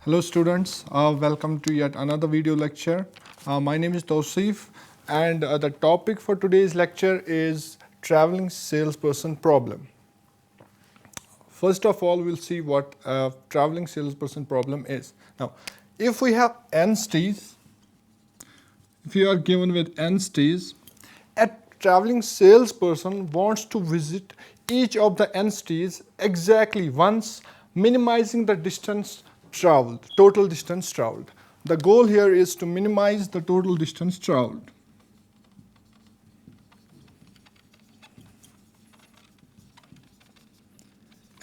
Hello students, welcome to yet another video lecture. My name is Tausif and the topic for today's lecture is traveling salesperson problem. First of all, we'll see what a traveling salesperson problem is. Now, if we have entities, if you are given with entities, a traveling salesperson wants to visit each of the entities exactly once, minimizing the distance traveled, total distance traveled. The goal here is to minimize the total distance traveled.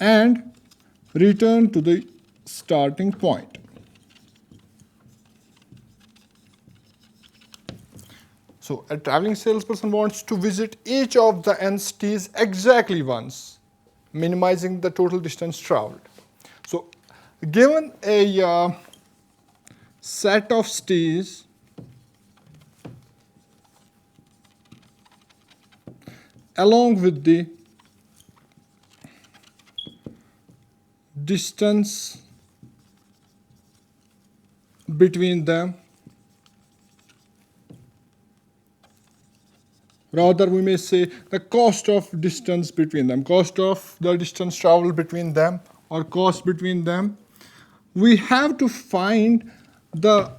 And return to the starting point. So a traveling salesperson wants to visit each of the entities exactly once, minimizing the total distance traveled. So given a set of cities along with the distance between them, rather we may say the cost of distance between them, cost of the distance traveled between them or cost between them, we have to find the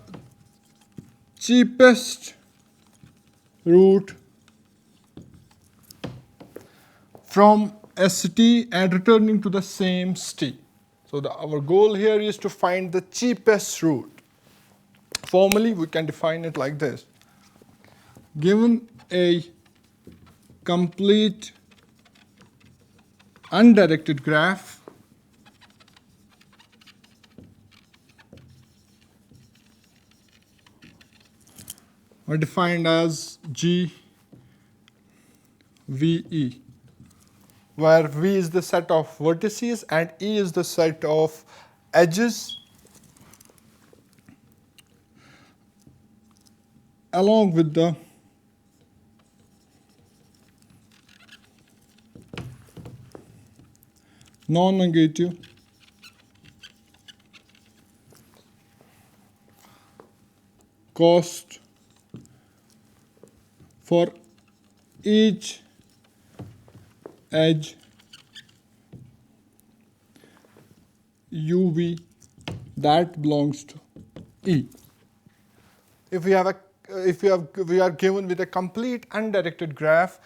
cheapest route from a city and returning to the same city. So our goal here is to find the cheapest route. Formally, we can define it like this. Given a complete undirected graph, are defined as GVE, where V is the set of vertices and E is the set of edges along with the non-negative cost for each edge UV that belongs to E. If we are given with a complete undirected graph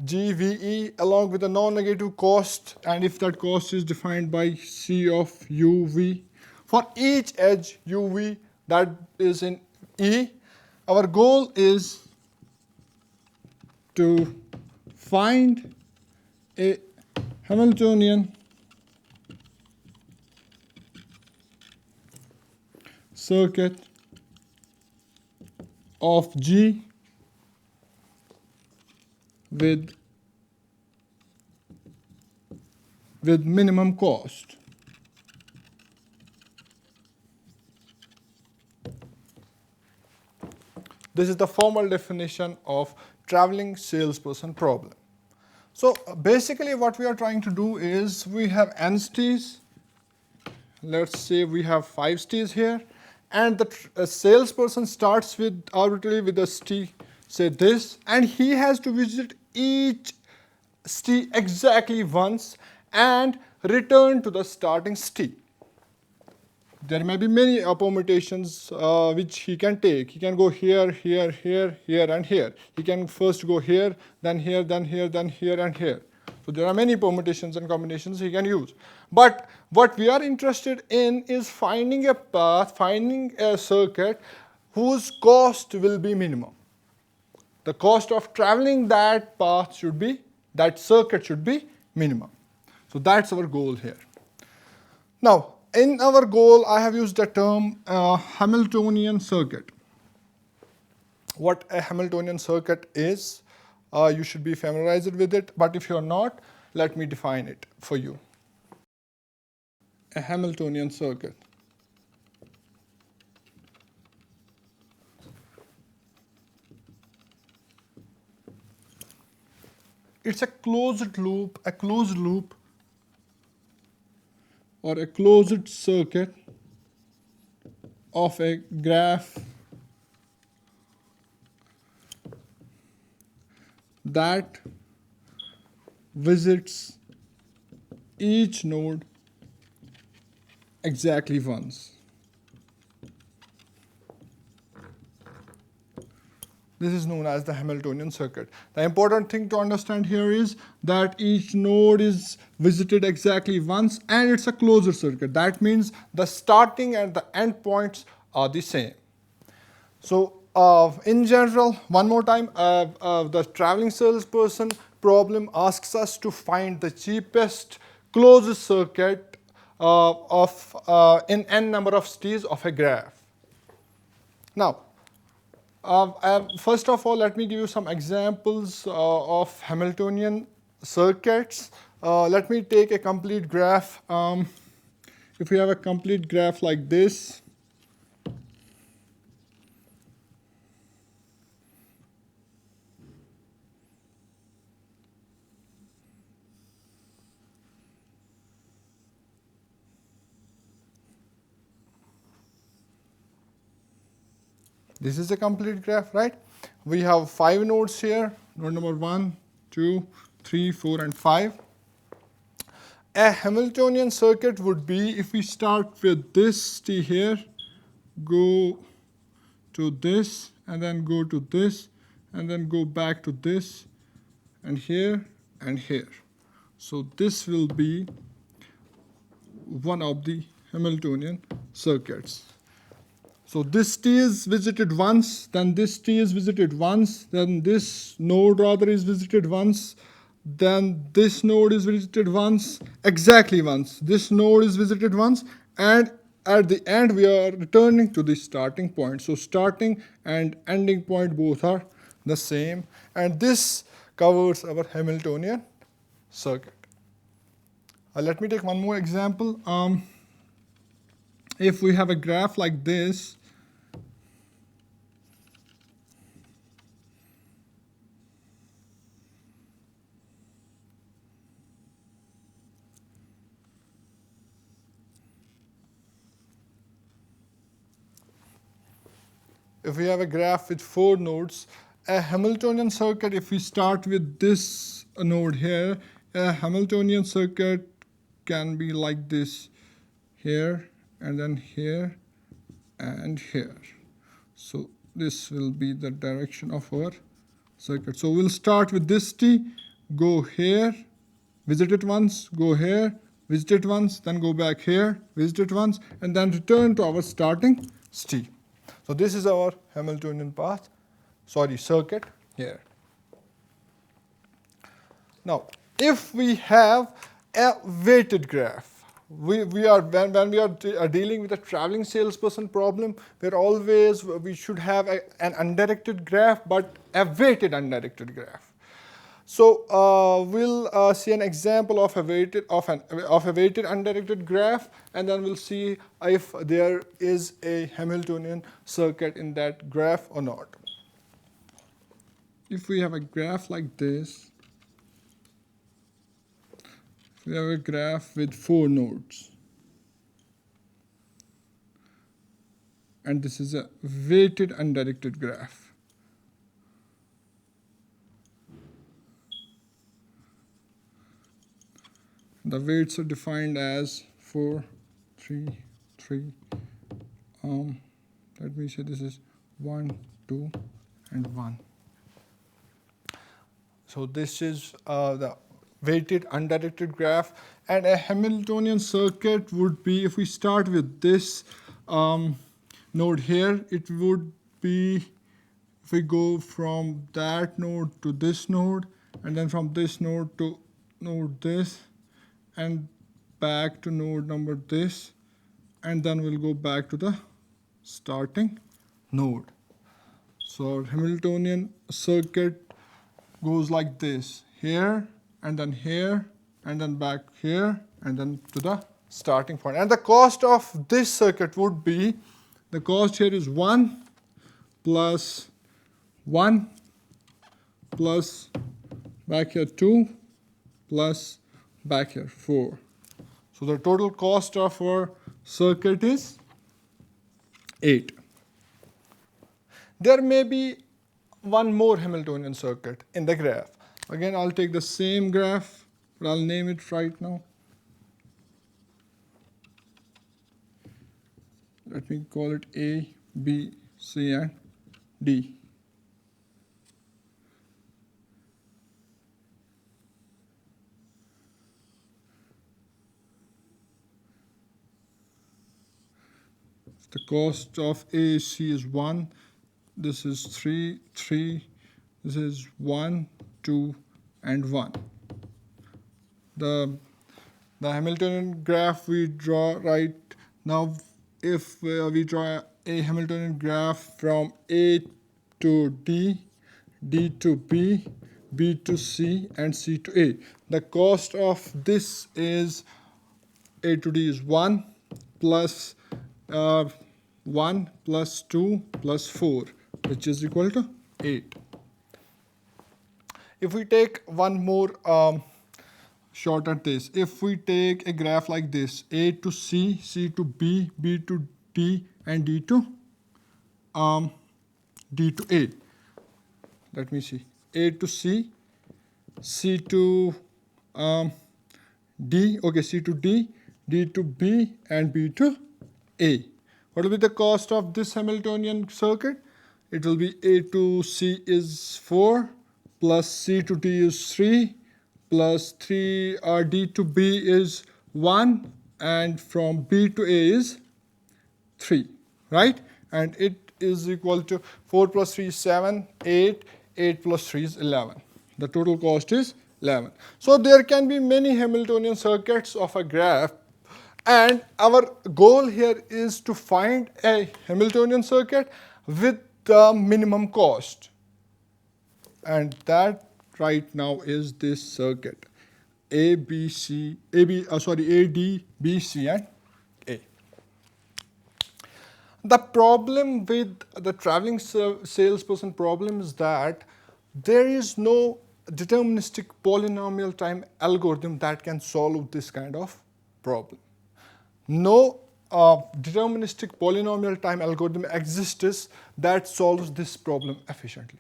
GVE along with a non-negative cost, and if that cost is defined by C of UV for each edge UV that is in E, our goal is to find a Hamiltonian circuit of G with minimum cost. This is the formal definition of traveling salesperson problem. So basically what we are trying to do is we have entities. Let's say we have 5 cities here, and the salesperson starts with arbitrarily with a city, say this, and he has to visit each city exactly once and return to the starting city. There may be many permutations which he can take. He can go here, here, here, here, and here. He can first go here, then here, then here, then here, and here. So there are many permutations and combinations he can use. But what we are interested in is finding a path, finding a circuit whose cost will be minimum. The cost of traveling that path should be, that circuit should be minimum. So that's our goal here. Now, in our goal, I have used the term Hamiltonian circuit. What a Hamiltonian circuit is, you should be familiarized with it, but if you're not, let me define it for you. A Hamiltonian circuit. It's a closed loop or a closed circuit of a graph that visits each node exactly once. This is known as the Hamiltonian circuit. The important thing to understand here is that each node is visited exactly once and it's a closed circuit. That means the starting and the end points are the same. So in general, one more time, the traveling salesperson problem asks us to find the cheapest closed circuit in n number of stages of a graph. Now, first of all, let me give you some examples of Hamiltonian circuits. Let me take a complete graph. If we have a complete graph like this, this is a complete graph, right? We have 5 nodes here, node number 1, 2, 3, 4, and 5. A Hamiltonian circuit would be, if we start with this T here, go to this, and then go to this, and then go back to this, and here, and here. So this will be one of the Hamiltonian circuits. So this T is visited once, then this T is visited once, then this node rather is visited once, then this node is visited once, exactly once. This node is visited once, and at the end we are returning to the starting point. So starting and ending point both are the same, and this covers our Hamiltonian circuit. Let me take one more example. If we have a graph like this, if we have a graph with 4 nodes, a Hamiltonian circuit, if we start with this node here, a Hamiltonian circuit can be like this, here, and then here, and here. So this will be the direction of our circuit. So we'll start with this T, go here, visit it once, go here, visit it once, then go back here, visit it once, and then return to our starting T. So this is our Hamiltonian circuit here. Now, if we have a weighted graph, when we are dealing with a traveling salesperson problem, we should have an undirected graph, but a weighted undirected graph. So we'll see an example of a weighted undirected graph, and then we'll see if there is a Hamiltonian circuit in that graph or not. If we have a graph like this, we have a graph with 4 nodes, and this is a weighted undirected graph. The weights are defined as 4, 3, 3. Let me say this is 1, 2, and 1. So this is the weighted undirected graph, and a Hamiltonian circuit would be, if we start with this node here, it would be, if we go from that node to this node, and then from this node to node this, and back to node number this, and then we'll go back to the starting node. So our Hamiltonian circuit goes like this, here, and then back here, and then to the starting point. And the cost of this circuit would be, the cost here is 1 plus 1 plus back here 2 plus back here 4. So the total cost of our circuit is 8. There may be one more Hamiltonian circuit in the graph. Again, I'll take the same graph, but I'll name it right now. Let me call it A, B, C, and D. The cost of A, C is 1. This is 3, 3. This is 1, 2, and 1. The Hamiltonian graph we draw right now, if we draw a Hamiltonian graph from A to D, D to B, B to C, and C to A. The cost of this is A to D is 1 plus 1 plus 2 plus 4, which is equal to 8. If we take one more shot at this, if we take a graph like this, A to C, C to B, B to D, and D to A. Let me see. A to C, C to D, okay, C to D, D to B, and B to A. What will be the cost of this Hamiltonian circuit? It will be A to C is 4, plus C to D is 3, plus 3 D to B is 1, and from B to A is 3, right? And it is equal to 4 plus 3 is 7, 8, 8 plus 3 is 11. The total cost is 11. So there can be many Hamiltonian circuits of a graph, and our goal here is to find a Hamiltonian circuit with the minimum cost. And that right now is this circuit. A, D, B, C, and A. The problem with the traveling salesperson problem is that there is no deterministic polynomial time algorithm that can solve this kind of problem. No deterministic polynomial time algorithm exists that solves this problem efficiently.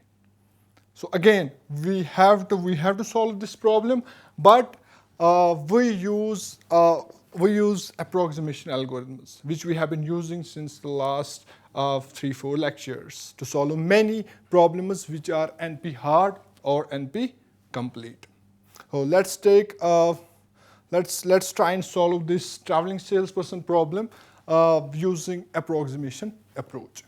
So again, we have to solve this problem, but we use approximation algorithms, which we have been using since the last 3-4 lectures to solve many problems which are NP hard or NP complete. So let's try and solve this traveling salesperson problem using approximation approach.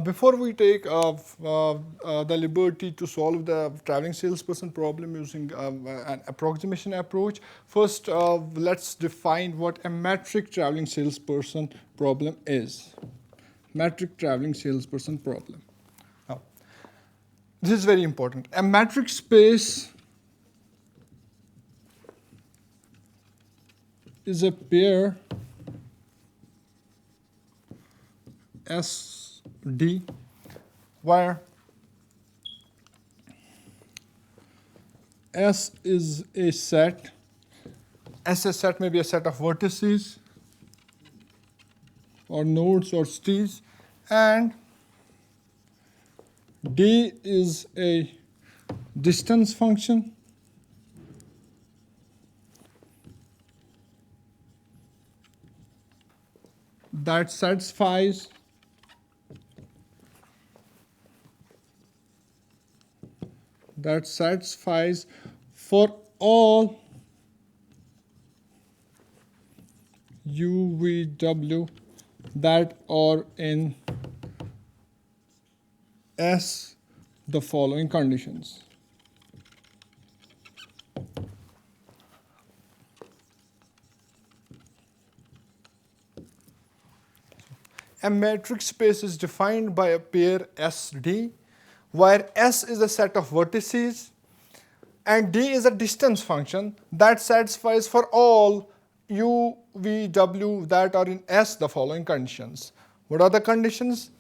Before we take the liberty to solve the traveling salesperson problem using an approximation approach, first let's define what a metric traveling salesperson problem is. Metric traveling salesperson problem. Now, this is very important. A metric space is a pair SD where S is a set. S a set may be a set of vertices or nodes or states, and D is a distance function that satisfies for all UVW that are in S the following conditions. A metric space is defined by a pair SD, where S is a set of vertices and D is a distance function that satisfies for all U, V, W that are in S the following conditions. What are the conditions?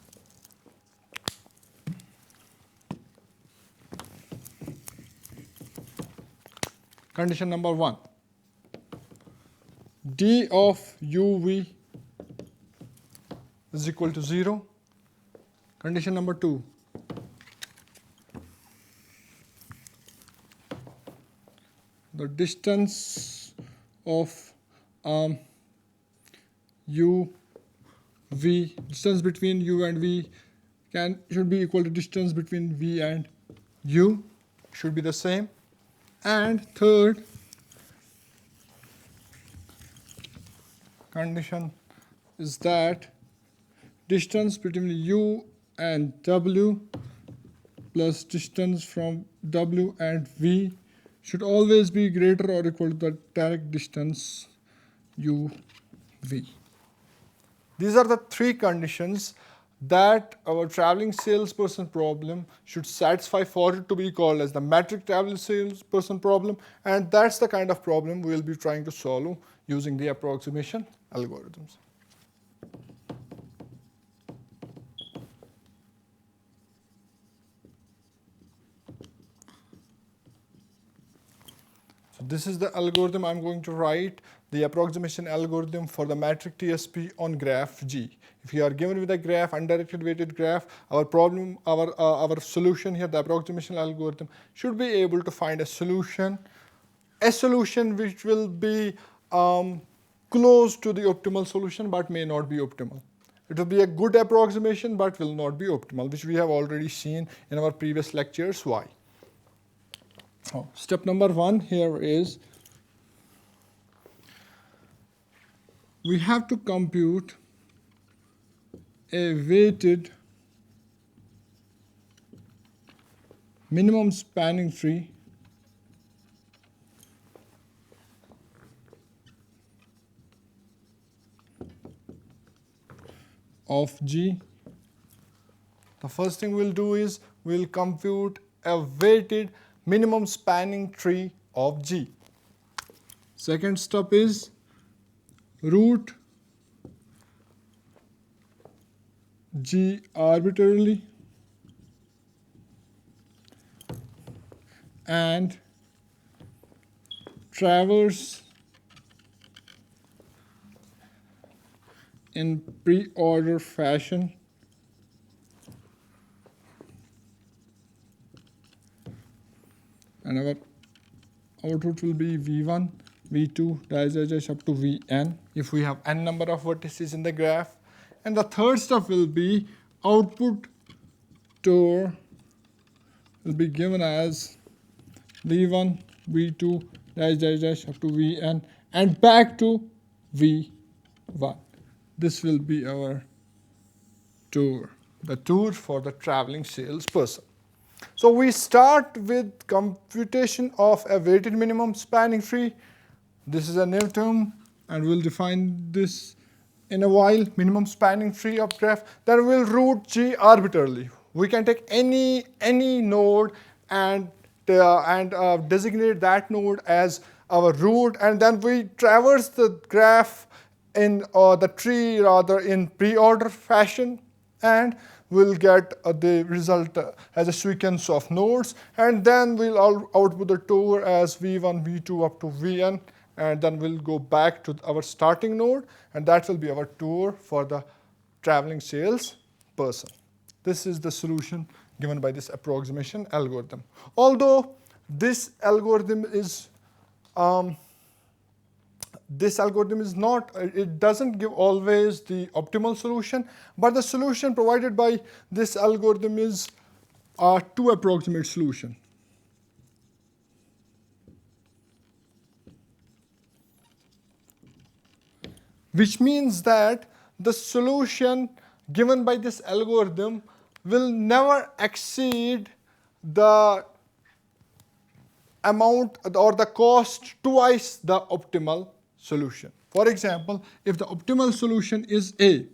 Condition number 1. D of UV is equal to 0. Condition number 2. The distance of u, v, distance between u and v should be equal to distance between v and u, should be the same. And third condition is that distance between u and w plus distance from w and v should always be greater or equal to the direct distance u, v. These are the three conditions that our traveling salesperson problem should satisfy for it to be called as the metric traveling salesperson problem, and that's the kind of problem we will be trying to solve using the approximation algorithms. So this is the algorithm I'm going to write, the approximation algorithm for the metric TSP on graph G. If you are given with a graph, undirected weighted graph, our problem, our solution here, the approximation algorithm, should be able to find a solution which will be close to the optimal solution but may not be optimal. It will be a good approximation but will not be optimal, which we have already seen in our previous lectures why. Step number 1 here is we have to compute a weighted minimum spanning tree of G. The first thing we'll do is we'll compute a weighted minimum spanning tree of G. Second step is root G arbitrarily and traverse in pre-order fashion and our output will be V1, V2, dash up to Vn if we have n number of vertices in the graph. And the third step will be output tour will be given as V1, V2, dash up to Vn and back to V1. This will be our tour, the tour for the traveling salesperson. So we start with computation of a weighted minimum spanning tree. This is a new term and we'll define this in a while, minimum spanning tree of graph. Then we'll root G arbitrarily. We can take any node and designate that node as our root, and then we traverse the graph in the tree rather in pre-order fashion, and we'll get the result as a sequence of nodes, and then we'll output the tour as V1, V2 up to Vn, and then we'll go back to our starting node, and that will be our tour for the traveling sales person. This is the solution given by this approximation algorithm. Although this algorithm is not, it doesn't give always the optimal solution, but the solution provided by this algorithm is a two approximate solution. Which means that the solution given by this algorithm will never exceed the amount or the cost twice the optimal solution. For example, if the optimal solution is A,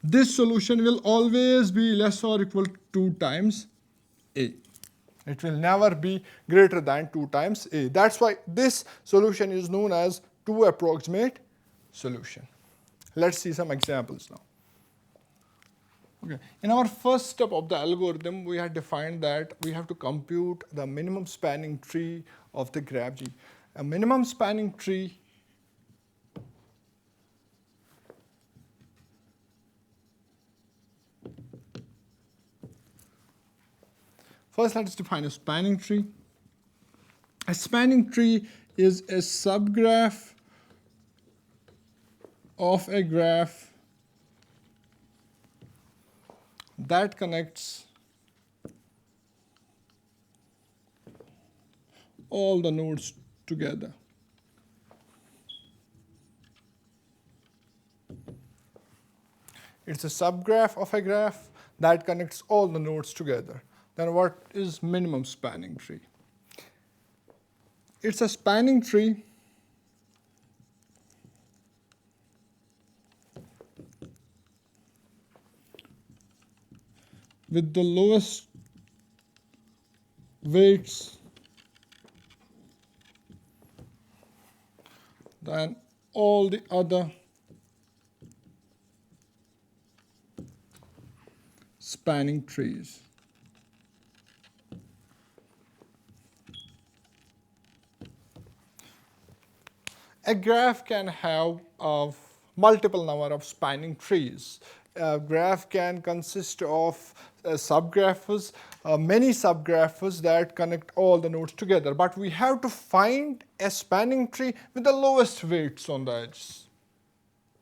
this solution will always be less or equal to 2 times A. It will never be greater than 2 times A. That's why this solution is known as two approximate solution. Let's see some examples now. Okay. In our first step of the algorithm, we had defined that we have to compute the minimum spanning tree of the graph G. A minimum spanning tree First, let's define a spanning tree. A spanning tree is a subgraph of a graph that connects all the nodes together. It's a subgraph of a graph that connects all the nodes together. Then what is minimum spanning tree? It's a spanning tree with the lowest weights than all the other spanning trees. A graph can have multiple number of spanning trees. A graph can consist of subgraphs, many subgraphs that connect all the nodes together. But we have to find a spanning tree with the lowest weights on the edges,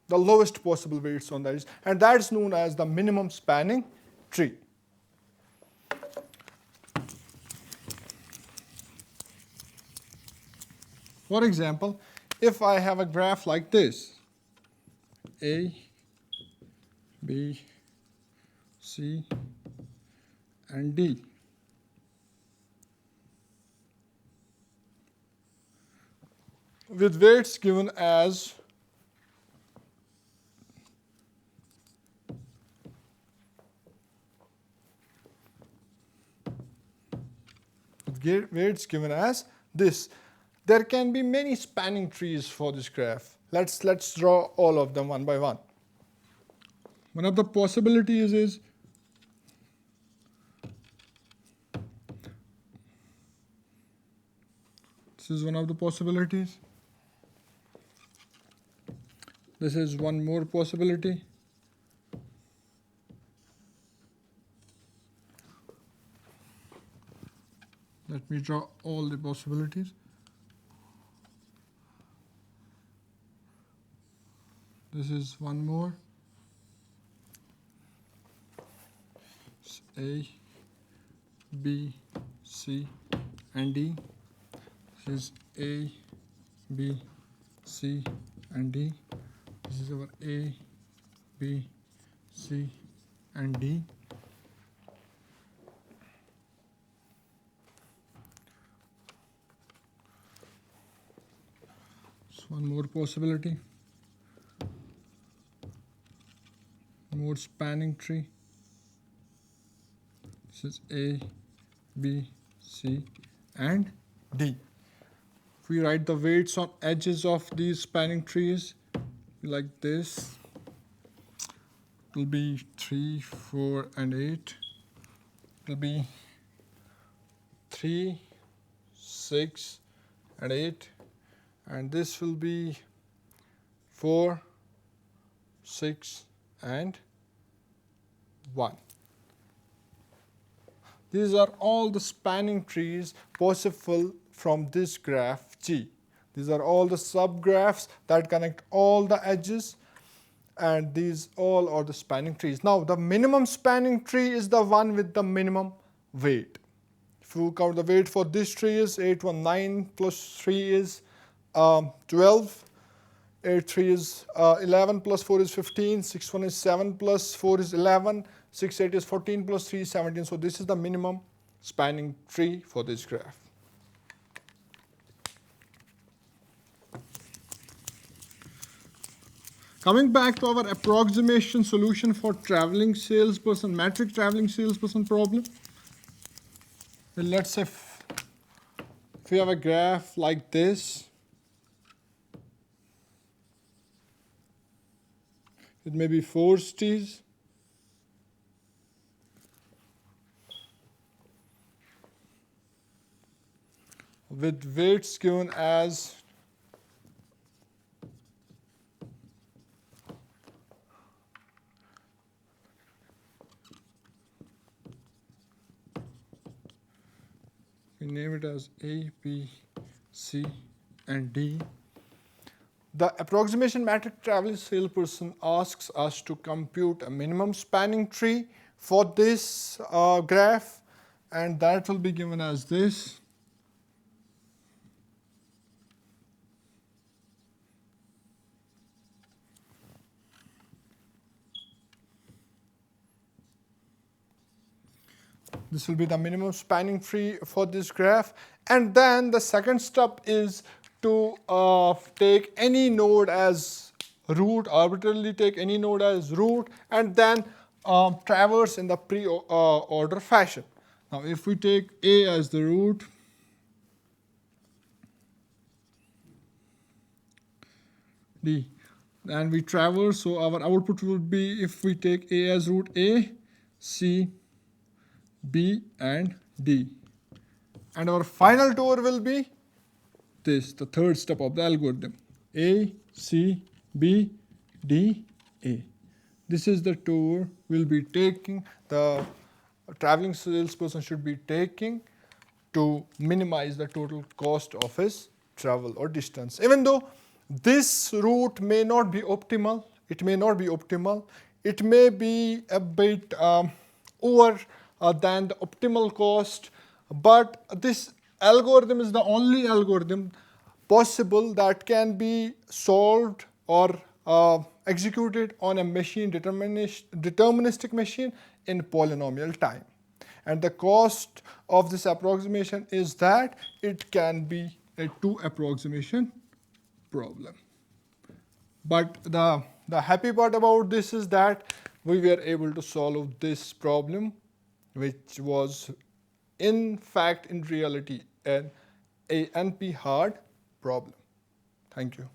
the lowest possible weights on the edges, and that's known as the minimum spanning tree. For example, if I have a graph like this, A, B, C, and D, with weights given as this. There can be many spanning trees for this graph. Let's draw all of them one by one. One of the possibilities is this is one of the possibilities. This is one more possibility. Let me draw all the possibilities. This is one more. It's A, B, C, and D. This is A, B, C, and D. This is our A, B, C, and D. So one more possibility. More spanning tree. This is A, B, C, and D. If we write the weights on edges of these spanning trees like this, it will be 3, 4, and 8. It will be 3, 6, and 8. And this will be 4, 6, and 1. These are all the spanning trees possible from this graph G. These are all the subgraphs that connect all the edges, and these all are the spanning trees. Now, the minimum spanning tree is the one with the minimum weight. If you count the weight for this tree is 8, 1, 9 plus 3 is 12. 8, 3 is 11 plus 4 is 15, 6, 1 is 7 plus 4 is 11, 6, 8 is 14 plus 3 is 17. So this is the minimum spanning tree for this graph. Coming back to our approximation solution for traveling salesperson, metric traveling salesperson problem. Well, let's say if we have a graph like this, it may be 4 cities. With weights given as we name it as A, B, C, and D. The approximation metric traveling salesperson asks us to compute a minimum spanning tree for this graph, and that will be given as this. This will be the minimum spanning tree for this graph. And then the second step is to take any node as root, arbitrarily take any node as root, and then traverse in the pre-order fashion. Now, if we take A as the root, D, and we traverse, so our output will be, if we take A as root, A, C, B, and D. And our final tour will be this, the third step of the algorithm. A, C, B, D, A. This is the tour we'll be taking, the traveling salesperson should be taking to minimize the total cost of his travel or distance. Even though this route may not be optimal, it may be a bit over than the optimal cost, but this algorithm is the only algorithm possible that can be solved or executed on a machine, deterministic machine, in polynomial time. And the cost of this approximation is that it can be a two approximation problem. But the happy part about this is that we were able to solve this problem, which was in fact, in reality, an NP hard problem. Thank you.